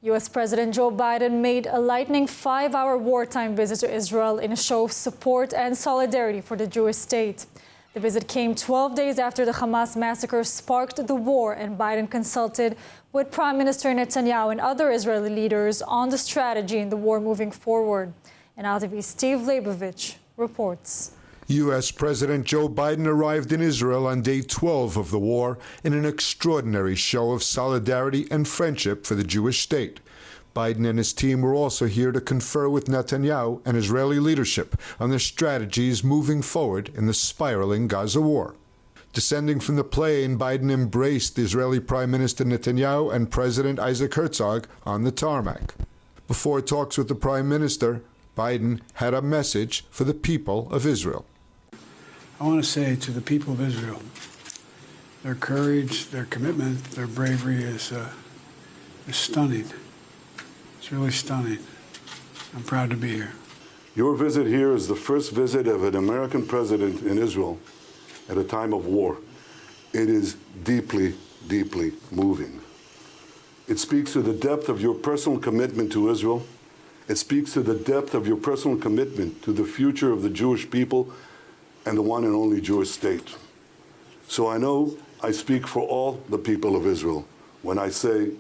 U.S. President Joe Biden made a lightning 5-hour wartime visit to Israel in a show of support and solidarity for the Jewish state. The visit came 12 days after the Hamas massacre sparked the war, and Biden consulted with Prime Minister Netanyahu and other Israeli leaders on the strategy in the war moving forward. And ILTV's Steve Leibovich reports. U.S. President Joe Biden arrived in Israel on day 12 of the war in an extraordinary show of solidarity and friendship for the Jewish state. Biden and his team were also here to confer with Netanyahu and Israeli leadership on their strategies moving forward in the spiraling Gaza war. Descending from the plane, Biden embraced Israeli Prime Minister Netanyahu and President Isaac Herzog on the tarmac. Before talks with the Prime Minister, Biden had a message for the people of Israel. I want to say to the people of Israel, their courage, their commitment, their bravery is stunning. It's really stunning. I'm proud to be here. Your visit here is the first visit of an American president in Israel at a time of war. It is deeply, deeply moving. It speaks to the depth of your personal commitment to Israel. It speaks to the depth of your personal commitment to the future of the Jewish people and the one and only Jewish state. So I know I speak for all the people of Israel when I say,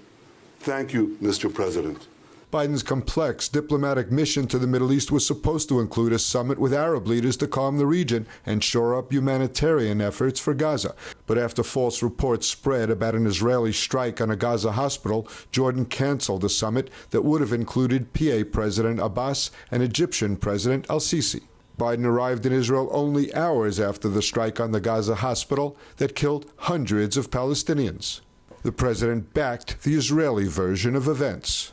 thank you, Mr. President. Biden's complex diplomatic mission to the Middle East was supposed to include a summit with Arab leaders to calm the region and shore up humanitarian efforts for Gaza. But after false reports spread about an Israeli strike on a Gaza hospital, Jordan canceled a summit that would have included PA President Abbas and Egyptian President al-Sisi. Biden arrived in Israel only hours after the strike on the Gaza hospital that killed hundreds of Palestinians. The president backed the Israeli version of events.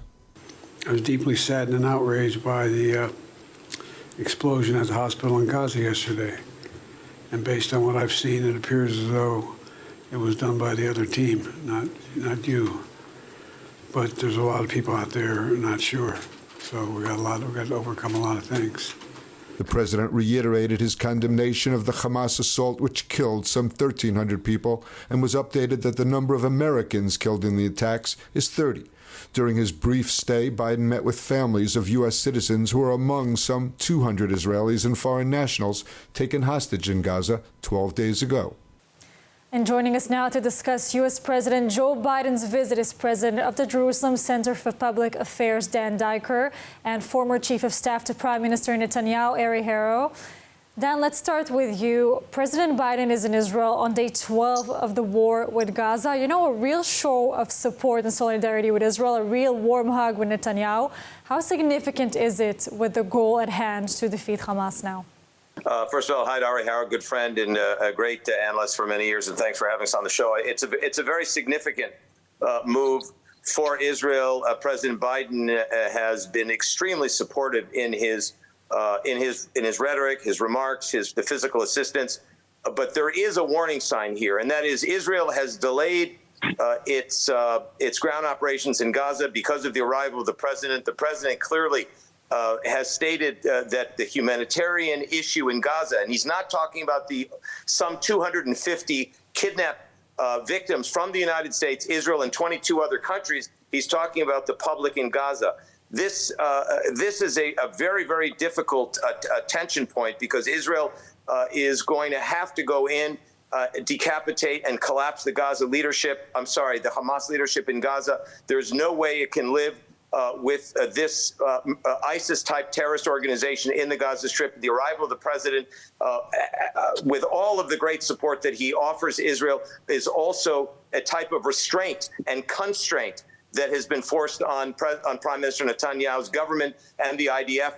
I was deeply saddened and outraged by the explosion at the hospital in Gaza yesterday. And based on what I've seen, it appears as though it was done by the other team, not you. But there's a lot of people out there not sure. So we've got to overcome a lot of things. The president reiterated his condemnation of the Hamas assault, which killed some 1,300 people, and was updated that the number of Americans killed in the attacks is 30. During his brief stay, Biden met with families of U.S. citizens who are among some 200 Israelis and foreign nationals taken hostage in Gaza 12 days ago. And joining us now to discuss U.S. President Joe Biden's visit is President of the Jerusalem Center for Public Affairs, Dan Diker, and former Chief of Staff to Prime Minister Netanyahu, Eri Haro. Dan, let's start with you. President Biden is in Israel on day 12 of the war with Gaza. You know, a real show of support and solidarity with Israel, a real warm hug with Netanyahu. How significant is it with the goal at hand to defeat Hamas now? First of all, hi to Eri Haro, good friend and a great analyst for many years, and thanks for having us on the show. It's a very significant move for Israel. President Biden has been extremely supportive in his rhetoric, his remarks, the physical assistance. But there is a warning sign here, and that is Israel has delayed its ground operations in Gaza because of the arrival of the president. The president clearly has stated that the humanitarian issue in Gaza, and he's not talking about the some 250 kidnapped victims from the United States, Israel, and 22 other countries. He's talking about the public in Gaza. This is a very, very difficult tension point because Israel is going to have to go in, decapitate and collapse the the Hamas leadership in Gaza. There's no way it can live with this ISIS-type terrorist organization in the Gaza Strip. The arrival of the president, with all of the great support that he offers Israel, is also a type of restraint and constraint that has been forced on Prime Minister Netanyahu's government and the IDF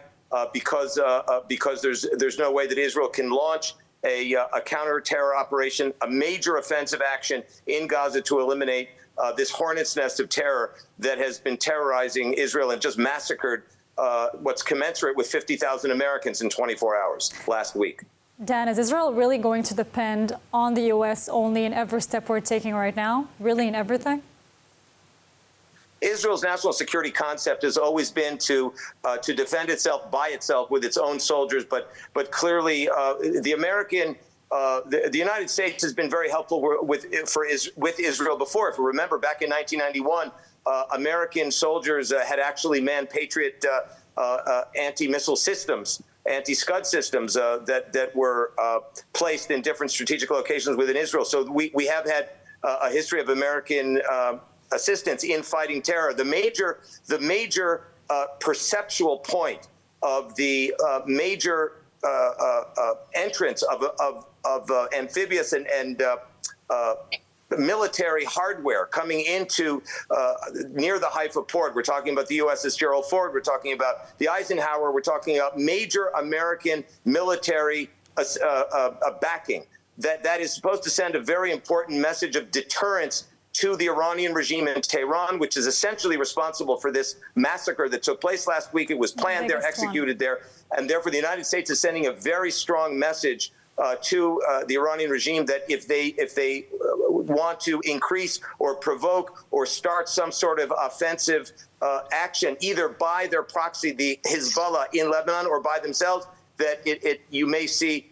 because there's no way that Israel can launch a counter-terror operation, a major offensive action in Gaza to eliminate this hornet's nest of terror that has been terrorizing Israel and just massacred what's commensurate with 50,000 Americans in 24 hours last week. Dan, is Israel really going to depend on the U.S. only in every step we're taking right now? Really in everything? Israel's national security concept has always been to defend itself by itself with its own soldiers, but clearly the United States has been very helpful with Israel before. If you remember, back in 1991, American soldiers had actually manned Patriot anti-missile systems, anti-Scud systems that were placed in different strategic locations within Israel. So we have had a history of American assistance in fighting terror. The major perceptual point of the major entrance of amphibious and military hardware coming into near the Haifa port. We're talking about the USS Gerald Ford. We're talking about the Eisenhower. We're talking about major American military backing. That is supposed to send a very important message of deterrence to the Iranian regime in Tehran, which is essentially responsible for this massacre that took place last week. It was planned there, executed there, and therefore the United States is sending a very strong message to the Iranian regime that if they want to increase or provoke or start some sort of offensive action, either by their proxy, the Hezbollah in Lebanon, or by themselves, that you may see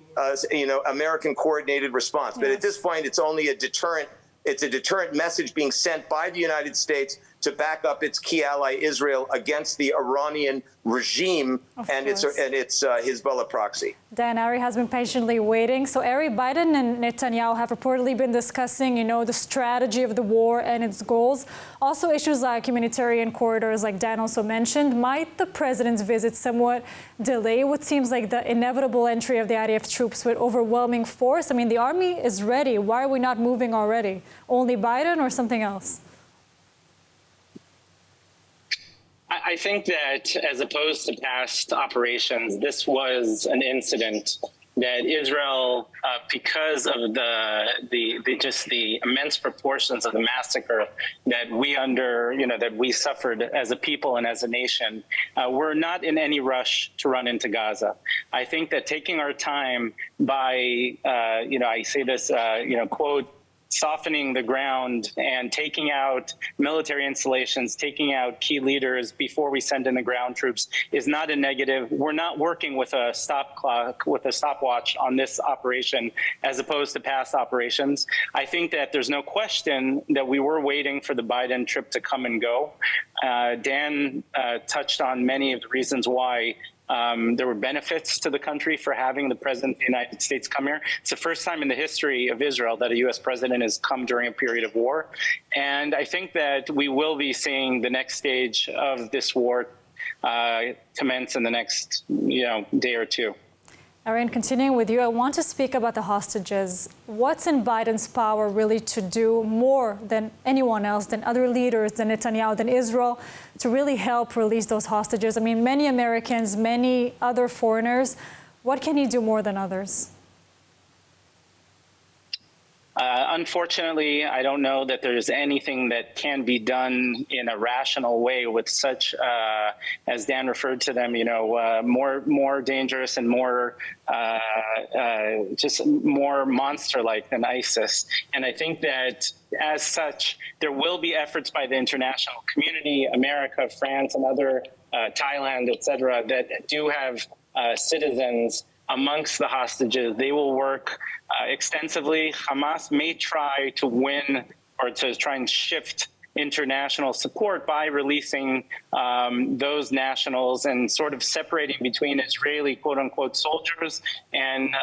American coordinated response. Yes. But at this point, it's only a deterrent. It's a deterrent message being sent by the United States to back up its key ally Israel against the Iranian regime and its Hezbollah proxy. Dan, Ari has been patiently waiting. So Ari, Biden and Netanyahu have reportedly been discussing, the strategy of the war and its goals. Also issues like humanitarian corridors, like Dan also mentioned. Might the president's visit somewhat delay what seems like the inevitable entry of the IDF troops with overwhelming force? I mean, the army is ready. Why are we not moving already? Only Biden or something else? I think that as opposed to past operations, this was an incident that Israel, because of the immense proportions of the massacre that we suffered as a people and as a nation, we're not in any rush to run into Gaza. I think that taking our time by, I say this, quote, softening the ground and taking out military installations, taking out key leaders before we send in the ground troops is not a negative. We're not working with a stop clock, with a stopwatch on this operation as opposed to past operations. I think that there's no question that we were waiting for the Biden trip to come and go. Dan touched on many of the reasons why there were benefits to the country for having the President of the United States come here. It's the first time in the history of Israel that a U.S. president has come during a period of war. And I think that we will be seeing the next stage of this war commence in the next day or two. Erin, continuing with you, I want to speak about the hostages. What's in Biden's power really to do more than anyone else, than other leaders, than Netanyahu, than Israel, to really help release those hostages? I mean, many Americans, many other foreigners, what can he do more than others? Unfortunately, I don't know that there's anything that can be done in a rational way with such, as Dan referred to them, more dangerous and more just more monster-like than ISIS. And I think that as such, there will be efforts by the international community, America, France, and other Thailand, et cetera, that do have citizens amongst the hostages. They will work extensively. Hamas may try to win or to try and shift international support by releasing those nationals and sort of separating between Israeli quote-unquote soldiers and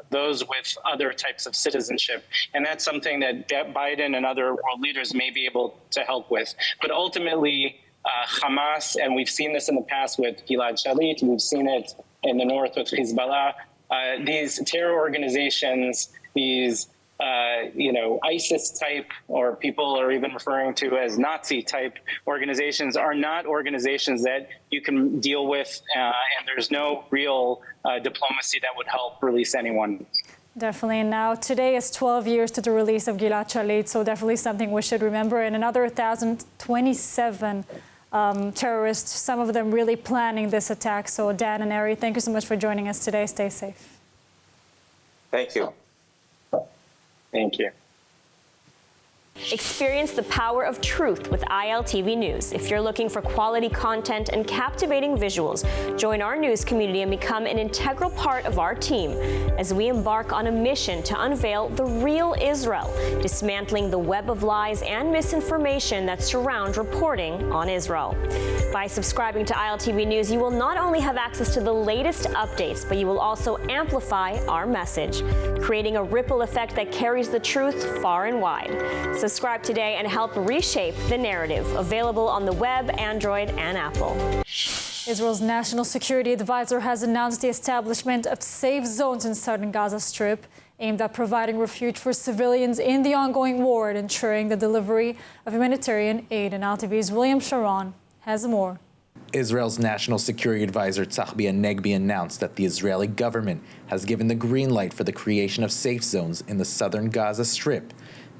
those with other types of citizenship. And that's something that Biden and other world leaders may be able to help with. But ultimately, Hamas, and we've seen this in the past with Gilad Shalit, we've seen it in the north with Hezbollah, these terror organizations, these ISIS type, or people are even referring to as Nazi type organizations, are not organizations that you can deal with, and there's no real diplomacy that would help release anyone. Definitely. And now today is 12 years to the release of Gilad Shalit, so definitely something we should remember. And another 1,027 terrorists, some of them really planning this attack. So Dan and Ari, thank you so much for joining us today. Stay safe. Thank you. Thank you. Experience the power of truth with ILTV News. If you're looking for quality content and captivating visuals, join our news community and become an integral part of our team as we embark on a mission to unveil the real Israel, dismantling the web of lies and misinformation that surround reporting on Israel. By subscribing to ILTV News, you will not only have access to the latest updates, but you will also amplify our message, creating a ripple effect that carries the truth far and wide. Subscribe today and help reshape the narrative. Available on the web, Android, and Apple. Israel's National Security Advisor has announced the establishment of safe zones in southern Gaza Strip, aimed at providing refuge for civilians in the ongoing war and ensuring the delivery of humanitarian aid. And ILTV's William Sharon has more. Israel's National Security Advisor Tzahbi Negbi announced that the Israeli government has given the green light for the creation of safe zones in the southern Gaza Strip.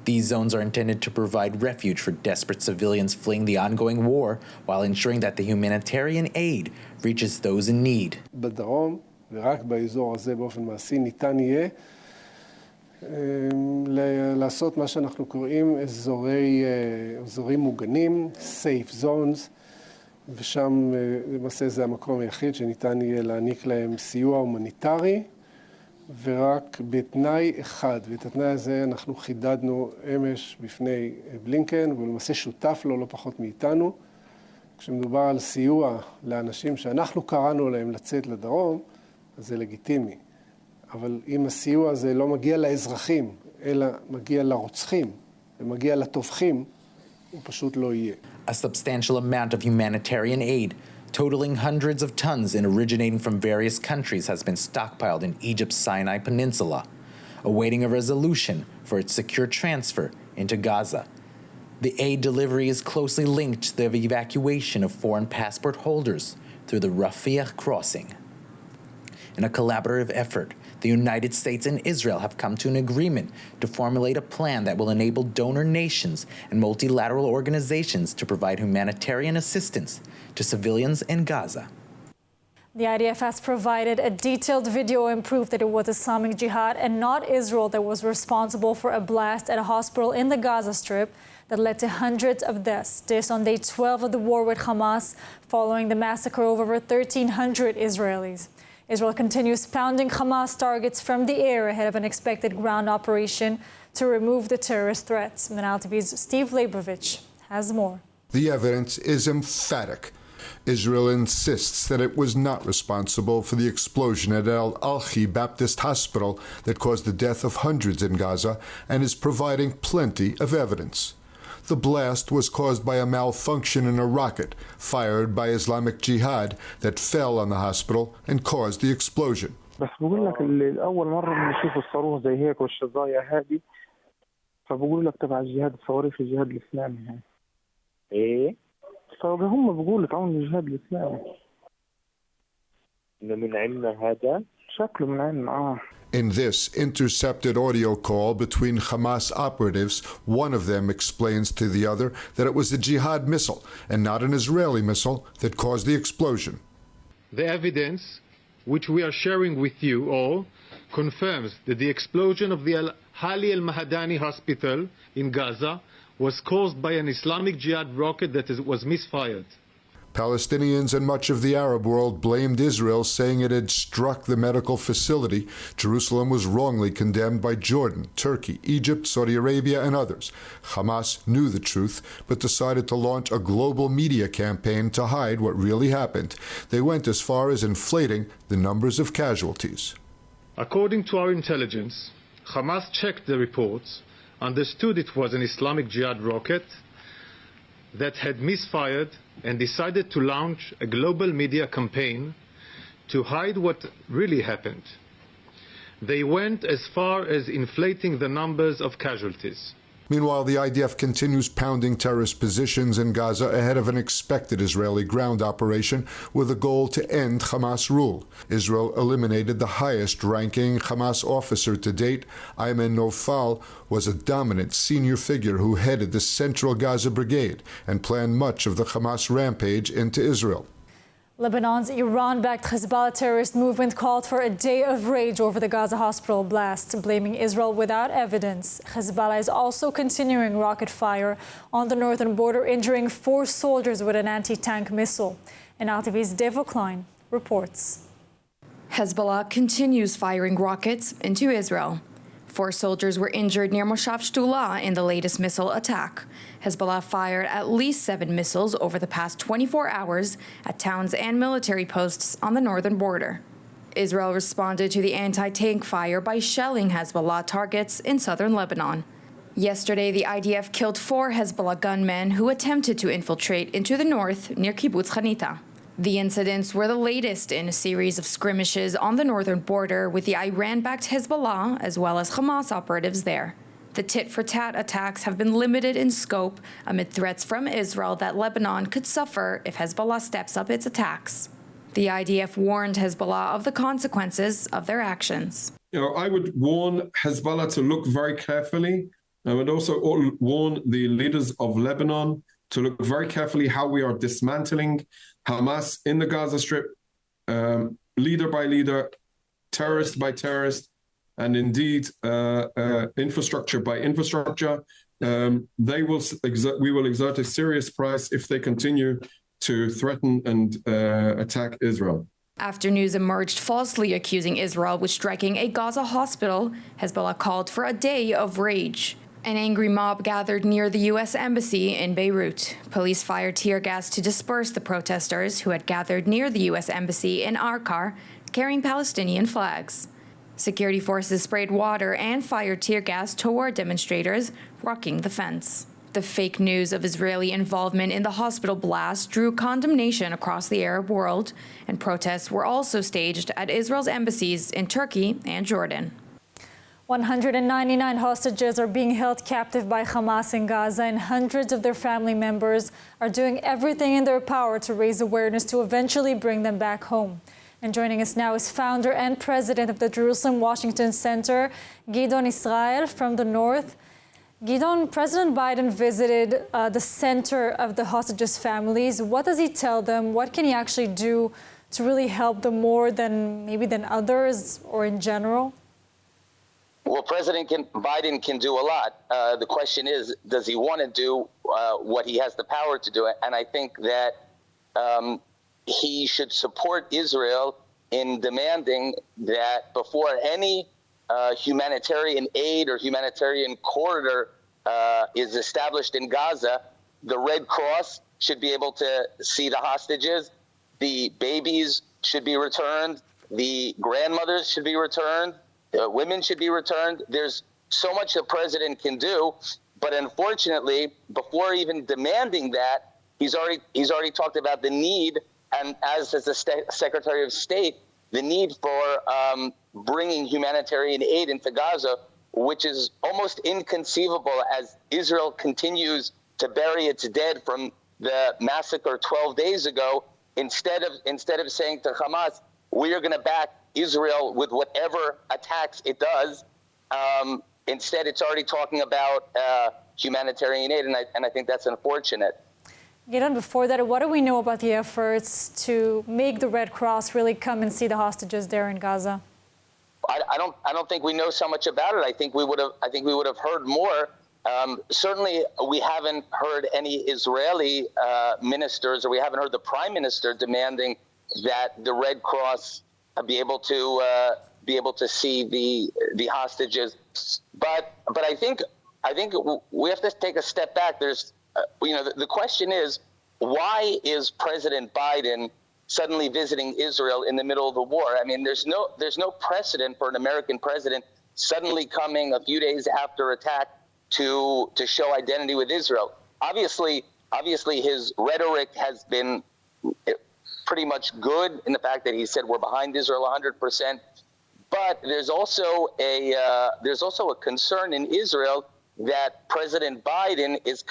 These zones are intended to provide refuge for desperate civilians fleeing the ongoing war while ensuring that the humanitarian aid reaches those in need. בדרום, ורק באזור הזה באופן מעשי ניתן יהיה לעשות מה שאנחנו קוראים אזורים מוגנים, safe zones, ושם למעשה זה המקום היחיד שניתן יהיה להעניק להם סיוע הומניטרי, ורק בתנאי אחד, ואת התנאי הזה אנחנו חידדנו אמש בפני בלינקן, ולמעשה שותף לו לא פחות מאיתנו. כשמדובר על סיוע לאנשים שאנחנו קראנו להם לצאת לדרום, אז זה לגיטימי. אבל אם הסיוע הזה לא מגיע לאזרחים, אלא מגיע לרוצחים ומגיע לטובחים, הוא פשוט לא יהיה. A substantial amount of humanitarian aid, totaling hundreds of tons and originating from various countries, has been stockpiled in Egypt's Sinai Peninsula, awaiting a resolution for its secure transfer into Gaza. The aid delivery is closely linked to the evacuation of foreign passport holders through the Rafah crossing. In a collaborative effort, the United States and Israel have come to an agreement to formulate a plan that will enable donor nations and multilateral organizations to provide humanitarian assistance to civilians in Gaza. The IDF has provided a detailed video and proof that it was Islamic Jihad and not Israel that was responsible for a blast at a hospital in the Gaza Strip that led to hundreds of deaths. This on day 12 of the war with Hamas, following the massacre of over 1,300 Israelis. Israel continues pounding Hamas targets from the air ahead of an expected ground operation to remove the terrorist threats. And ILTV's Steve Leibovich has more. The evidence is emphatic. Israel insists that it was not responsible for the explosion at Al-Alhi Baptist Hospital that caused the death of hundreds in Gaza and is providing plenty of evidence. The blast was caused by a malfunction in a rocket fired by Islamic Jihad that fell on the hospital and caused the explosion. بس بقول لك أول مرة بنشوف الصاروخ زي هيك والشظايا هذه فبقول لك تبع الجهاد صواريخ الجهاد الإسلامي هاي. إيه؟ فهم بيقولوا تعاون الجهاد الإسلامي. إنه من علمنا هذا؟ شكله من علمنا In this intercepted audio call between Hamas operatives, one of them explains to the other that it was a jihad missile and not an Israeli missile that caused the explosion. The evidence, which we are sharing with you all, confirms that the explosion of the Al-Hali al-Mahadani hospital in Gaza was caused by an Islamic Jihad rocket that was misfired. Palestinians and much of the Arab world blamed Israel, saying it had struck the medical facility. Jerusalem was wrongly condemned by Jordan, Turkey, Egypt, Saudi Arabia, and others. Hamas knew the truth, but decided to launch a global media campaign to hide what really happened. They went as far as inflating the numbers of casualties. According to our intelligence, Hamas checked the reports, understood it was an Islamic Jihad rocket that had misfired, and decided to launch a global media campaign to hide what really happened. They went as far as inflating the numbers of casualties. Meanwhile, the IDF continues pounding terrorist positions in Gaza ahead of an expected Israeli ground operation with a goal to end Hamas rule. Israel eliminated the highest-ranking Hamas officer to date. Ayman Nofal was a dominant senior figure who headed the Central Gaza Brigade and planned much of the Hamas rampage into Israel. Lebanon's Iran-backed Hezbollah terrorist movement called for a day of rage over the Gaza hospital blast, blaming Israel without evidence. Hezbollah is also continuing rocket fire on the northern border, injuring 4 soldiers with an anti-tank missile. And ILTV's Devo Klein reports. Hezbollah continues firing rockets into Israel. 4 soldiers were injured near Moshav Shtula in the latest missile attack. Hezbollah fired at least 7 missiles over the past 24 hours at towns and military posts on the northern border. Israel responded to the anti-tank fire by shelling Hezbollah targets in southern Lebanon. Yesterday, the IDF killed 4 Hezbollah gunmen who attempted to infiltrate into the north near Kibbutz Hanita. The incidents were the latest in a series of skirmishes on the northern border with the Iran-backed Hezbollah as well as Hamas operatives there. The tit-for-tat attacks have been limited in scope amid threats from Israel that Lebanon could suffer if Hezbollah steps up its attacks. The IDF warned Hezbollah of the consequences of their actions. I would warn Hezbollah to look very carefully. I would also warn the leaders of Lebanon to look very carefully how we are dismantling Hamas in the Gaza Strip, leader by leader, terrorist by terrorist, and indeed infrastructure by infrastructure. We will exert a serious price if they continue to threaten and attack Israel. After news emerged falsely accusing Israel with striking a Gaza hospital, Hezbollah called for a day of rage. An angry mob gathered near the U.S. Embassy in Beirut. Police fired tear gas to disperse the protesters who had gathered near the U.S. Embassy in Arkar, carrying Palestinian flags. Security forces sprayed water and fired tear gas toward demonstrators, rocking the fence. The fake news of Israeli involvement in the hospital blast drew condemnation across the Arab world, and protests were also staged at Israel's embassies in Turkey and Jordan. 199 hostages are being held captive by Hamas in Gaza, and hundreds of their family members are doing everything in their power to raise awareness to eventually bring them back home. And joining us now is founder and president of the Jerusalem-Washington Center, Gidon Israel from the north. Gidon, President Biden visited the center of the hostages' families. What does he tell them? What can he actually do to really help them more than others or in general? Well, President Biden can do a lot. The question is, does he want to do what he has the power to do? And I think that he should support Israel in demanding that before any humanitarian aid or humanitarian corridor is established in Gaza, the Red Cross should be able to see the hostages, the babies should be returned, the grandmothers should be returned, women should be returned. There's so much the president can do, but unfortunately, before even demanding that, he's already talked about the need, and as the Secretary of State, the need for bringing humanitarian aid into Gaza, which is almost inconceivable as Israel continues to bury its dead from the massacre 12 days ago. Instead of saying to Hamas, we are going to back Israel with whatever attacks it does, instead it's already talking about humanitarian aid, and I think that's unfortunate. Gidon, before that, what do we know about the efforts to make the Red Cross really come and see the hostages there in Gaza? I don't think we know so much about it. I think we would have heard more. Certainly, we haven't heard any Israeli ministers, or we haven't heard the Prime Minister demanding that the Red Cross be able to see the hostages. But I think we have to take a step back. There's the question is, why is President Biden suddenly visiting Israel in the middle of the war? I mean, there's no precedent for an American president suddenly coming a few days after attack to show identity with Israel. Obviously, his rhetoric has been pretty much good in the fact that he said we're behind Israel 100%. But there's also a concern in Israel that President Biden is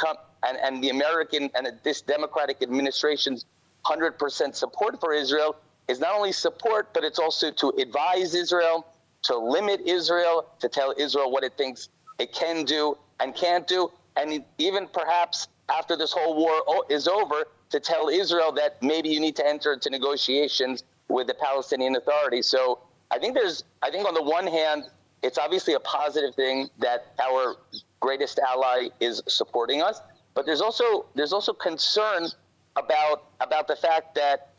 and the American and this Democratic administration's 100% support for Israel is not only support, but it's also to advise Israel, to limit Israel, to tell Israel what it thinks it can do and can't do, and even perhaps after this whole war is over, to tell Israel that maybe you need to enter into negotiations with the Palestinian Authority. So I think on the one hand, it's obviously a positive thing that our greatest ally is supporting us, but there's also concern about the fact that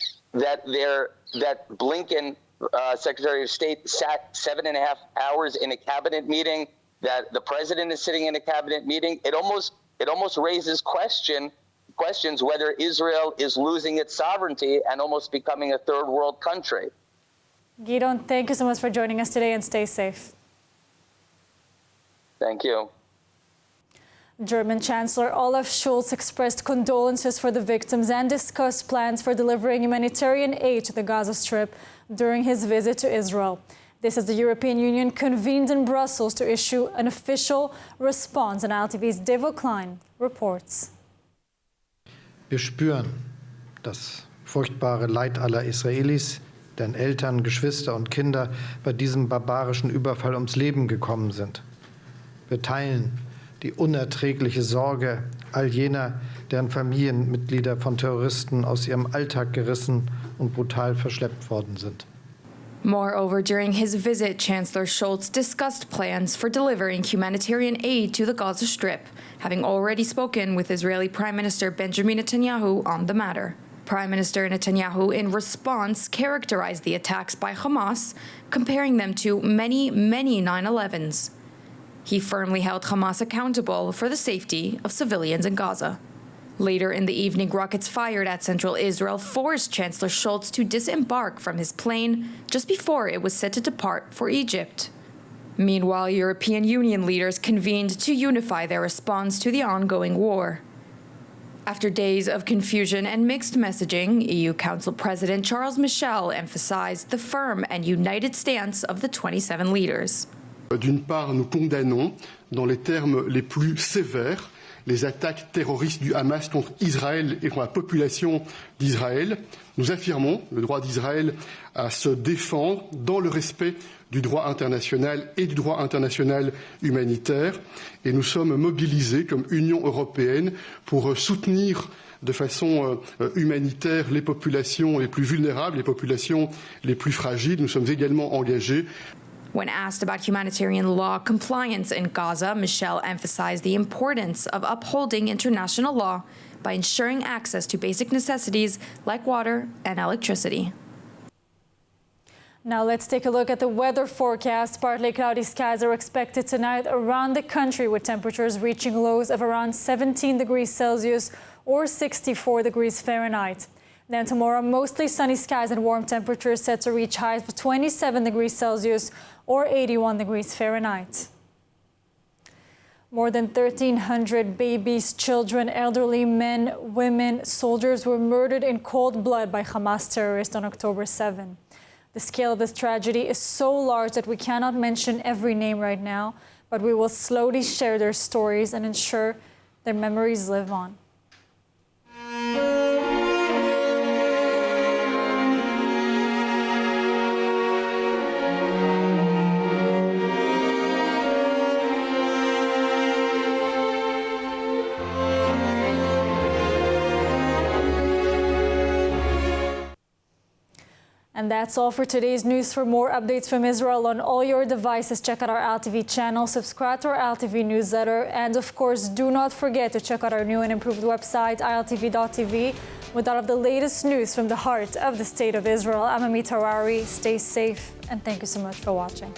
Blinken, Secretary of State, sat 7.5 hours in a cabinet meeting, that the president is sitting in a cabinet meeting. It almost raises questions whether Israel is losing its sovereignty and almost becoming a third world country. Gidon, thank you so much for joining us today, and stay safe. Thank you. German Chancellor Olaf Scholz expressed condolences for the victims and discussed plans for delivering humanitarian aid to the Gaza Strip during his visit to Israel. This as the European Union convened in Brussels to issue an official response. And ILTV's Devo Klein reports. Wir spüren das furchtbare Leid aller Israelis, deren Eltern, Geschwister und Kinder bei diesem barbarischen Überfall ums Leben gekommen sind. Wir teilen die unerträgliche Sorge all jener, deren Familienmitglieder von Terroristen aus ihrem Alltag gerissen und brutal verschleppt worden sind. Moreover, during his visit, Chancellor Scholz discussed plans for delivering humanitarian aid to the Gaza Strip, having already spoken with Israeli Prime Minister Benjamin Netanyahu on the matter. Prime Minister Netanyahu, in response, characterized the attacks by Hamas, comparing them to many 9/11s. He firmly held Hamas accountable for the safety of civilians in Gaza. Later in the evening, rockets fired at central Israel forced Chancellor Scholz to disembark from his plane just before it was set to depart for Egypt. Meanwhile, European Union leaders convened to unify their response to the ongoing war. After days of confusion and mixed messaging, EU Council President Charles Michel emphasized the firm and united stance of the 27 leaders. D'une part, nous condamnons, dans les termes les plus sévères, les attaques terroristes du Hamas contre Israël et contre la population d'Israël. Nous affirmons le droit d'Israël à se défendre dans le respect du droit international et du droit international humanitaire. Et nous sommes mobilisés comme Union européenne pour soutenir de façon humanitaire les populations les plus vulnérables, les populations les plus fragiles. Nous sommes également engagés. When asked about humanitarian law compliance in Gaza, Michel emphasized the importance of upholding international law by ensuring access to basic necessities like water and electricity. Now let's take a look at the weather forecast. Partly cloudy skies are expected tonight around the country, with temperatures reaching lows of around 17 degrees Celsius or 64 degrees Fahrenheit. Then tomorrow, mostly sunny skies and warm temperatures set to reach highs of 27 degrees Celsius or 81 degrees Fahrenheit. More than 1,300 babies, children, elderly, men, women, soldiers were murdered in cold blood by Hamas terrorists on October 7. The scale of this tragedy is so large that we cannot mention every name right now, but we will slowly share their stories and ensure their memories live on. And that's all for today's news. For more updates from Israel on all your devices, check out our ILTV channel, subscribe to our ILTV newsletter, and of course, do not forget to check out our new and improved website, ILTV.tv, with all of the latest news from the heart of the State of Israel. I'm Amit Harari. Stay safe, and thank you so much for watching.